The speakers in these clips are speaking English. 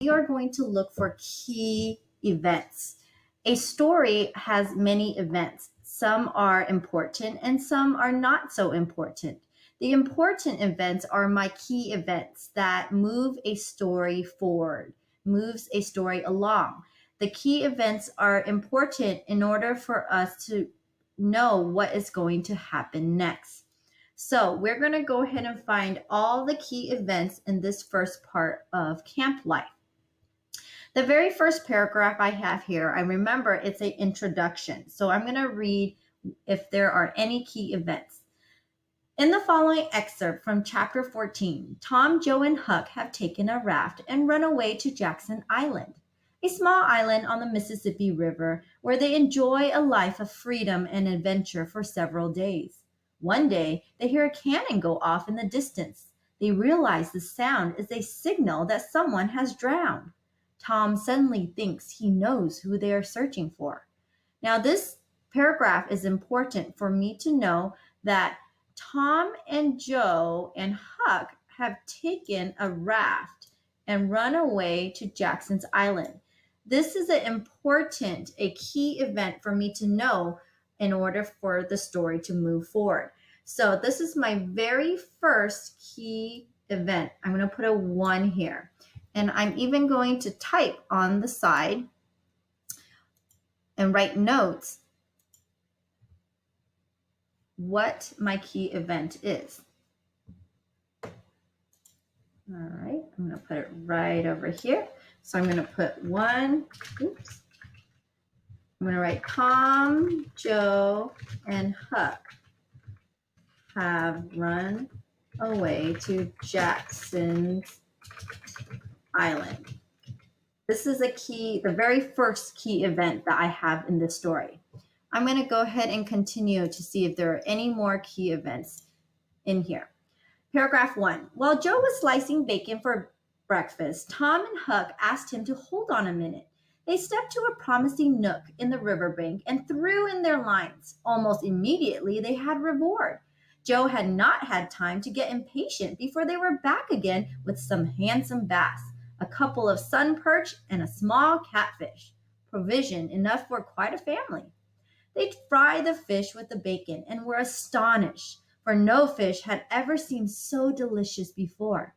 we are going to look for key events. A story has many events. Some are important and some are not so important. The important events are my key events that move a story forward, moves a story along. The key events are important in order for us to know what is going to happen next. So we're going to go ahead and find all the key events in this first part of camp life. The very first paragraph I have here, I remember it's an introduction. So I'm going to read if there are any key events. In the following excerpt from chapter 14, Tom, Joe, and Huck have taken a raft and run away to Jackson Island, a small island on the Mississippi River where they enjoy a life of freedom and adventure for several days. One day, they hear a cannon go off in the distance. They realize the sound is a signal that someone has drowned. Tom suddenly thinks he knows who they are searching for. Now, this paragraph is important for me to know that Tom and Joe and Huck have taken a raft and run away to Jackson's Island. This is a key event for me to know in order for the story to move forward. So this is my very first key event. I'm going to put a 1 here. And I'm even going to type on the side and write notes what my key event is. All right, I'm going to put it right over here. So I'm going to put 1, oops. I'm going to write Tom, Joe, and Huck have run away to Jackson's Island. This is the very first key event that I have in this story. I'm going to go ahead and continue to see if there are any more key events in here. Paragraph 1. While Joe was slicing bacon for breakfast, Tom and Huck asked him to hold on a minute. They stepped to a promising nook in the riverbank and threw in their lines. Almost immediately, they had reward. Joe had not had time to get impatient before they were back again with some handsome bass, a couple of sun perch, and a small catfish. Provision enough for quite a family. They fried the fish with the bacon and were astonished, for no fish had ever seemed so delicious before.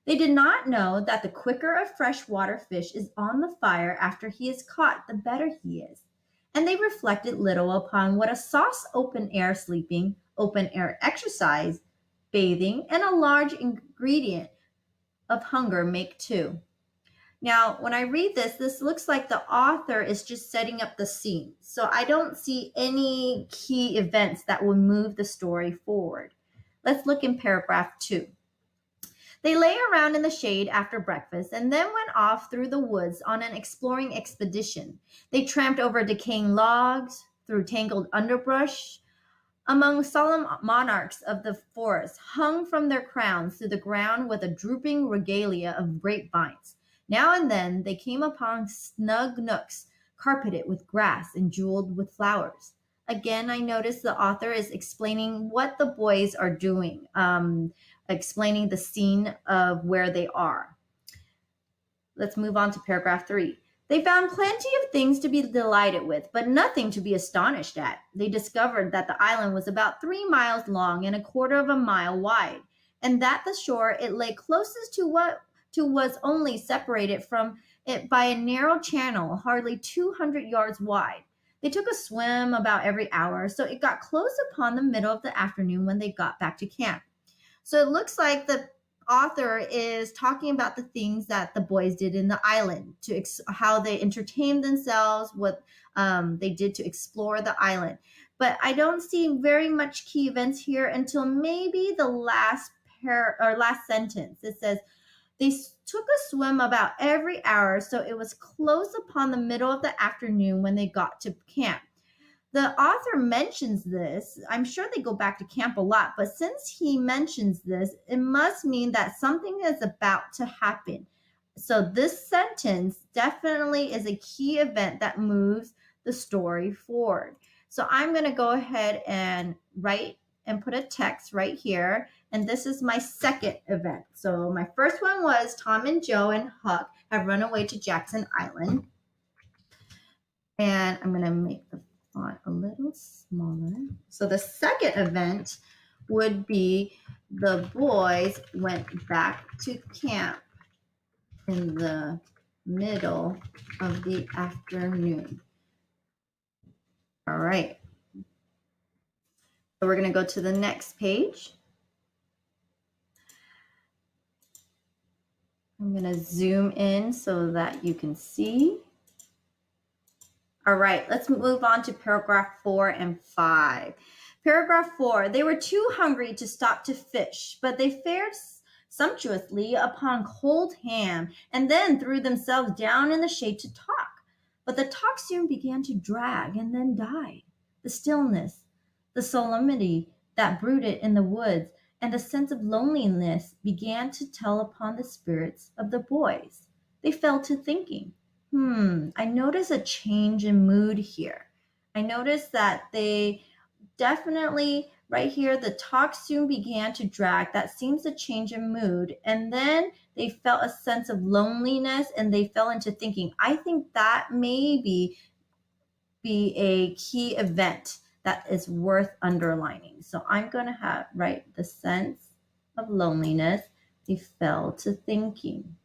They did not know that the quicker a freshwater fish is on the fire after he is caught, the better he is. And they reflected little upon what a sauce open-air sleeping, open-air exercise, bathing, and a large ingredient of hunger make too. Now, when I read this looks like the author is just setting up the scene. So I don't see any key events that will move the story forward. Let's look in paragraph 2. They lay around in the shade after breakfast and then went off through the woods on an exploring expedition. They tramped over decaying logs, through tangled underbrush, among solemn monarchs of the forest, hung from their crowns to the ground with a drooping regalia of grapevines. Now and then they came upon snug nooks carpeted with grass and jeweled with flowers. Again, I notice the author is explaining what the boys are doing, explaining the scene of where they are. Let's move on to paragraph 3. They found plenty of things to be delighted with, but nothing to be astonished at. They discovered that the island was about 3 miles long and a quarter of a mile wide, and that the shore it lay closest to was only separated from it by a narrow channel hardly 200 yards wide. They took a swim about every hour, so it got close upon the middle of the afternoon when they got back to camp. So it looks like the author is talking about the things that the boys did in the island, how they entertained themselves, what they did to explore the island. But I don't see very much key events here until maybe the last sentence. It says, they took a swim about every hour, so it was close upon the middle of the afternoon when they got to camp. The author mentions this. I'm sure they go back to camp a lot, but since he mentions this, it must mean that something is about to happen. So this sentence definitely is a key event that moves the story forward. So I'm going to go ahead and write and put a text right here, and this is my second event. So my first one was Tom and Joe and Huck have run away to Jackson Island. And I'm going to make the font a little smaller. So the second event would be the boys went back to camp in the middle of the afternoon. All right. So we're going to go to the next page. I'm going to zoom in so that you can see. All right, let's move on to paragraph 4 and 5. Paragraph 4, they were too hungry to stop to fish, but they fared sumptuously upon cold ham and then threw themselves down in the shade to talk. But the talk soon began to drag and then died. The stillness, the solemnity that brooded in the woods, and the sense of loneliness began to tell upon the spirits of the boys. They fell to thinking, I notice a change in mood here. I noticed that they definitely, right here, the talk soon began to drag. That seems a change in mood. And then they felt a sense of loneliness and they fell into thinking. I think that maybe be a key event that is worth underlining. So I'm going to write the sense of loneliness. They fell to thinking.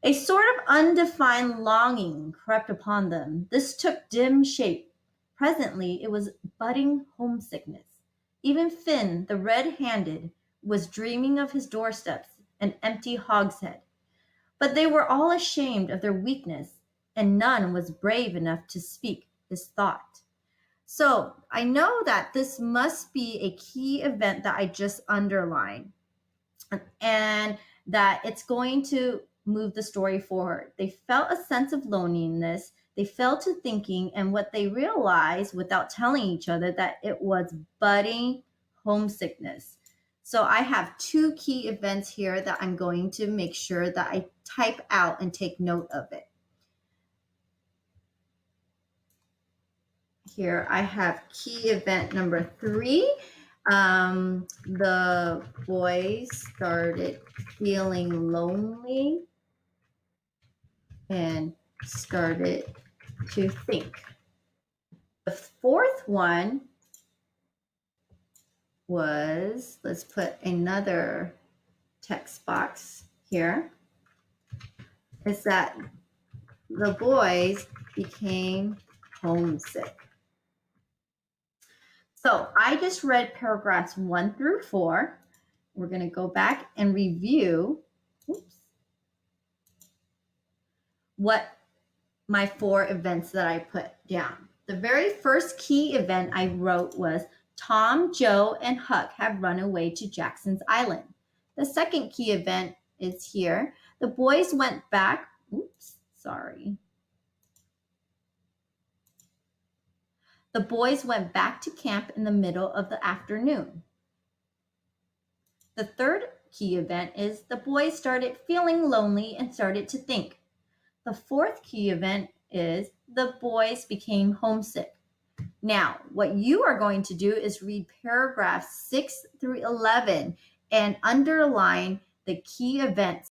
A sort of undefined longing crept upon them. This took dim shape. Presently, it was budding homesickness. Even Finn, the red-handed, was dreaming of his doorsteps and empty hogshead. But they were all ashamed of their weakness, and none was brave enough to speak his thought. So I know that this must be a key event that I just underlined, and that it's going to move the story forward. They felt a sense of loneliness. They fell to thinking, and what they realized without telling each other, that it was budding homesickness. So I have 2 key events here that I'm going to make sure that I type out and take note of it. Here I have key event number 3. The boys started feeling lonely and started to think. The fourth one was, let's put another text box here, is that the boys became homesick. So I just read paragraphs 1 through 4. We're going to go back and review what my 4 events that I put down. The very first key event I wrote was Tom, Joe, and Huck have run away to Jackson's Island. The second key event is here. The boys went back. The boys went back to camp in the middle of the afternoon. The third key event is the boys started feeling lonely and started to think. The fourth key event is the boys became homesick. Now, what you are going to do is read paragraphs 6 through 11 and underline the key events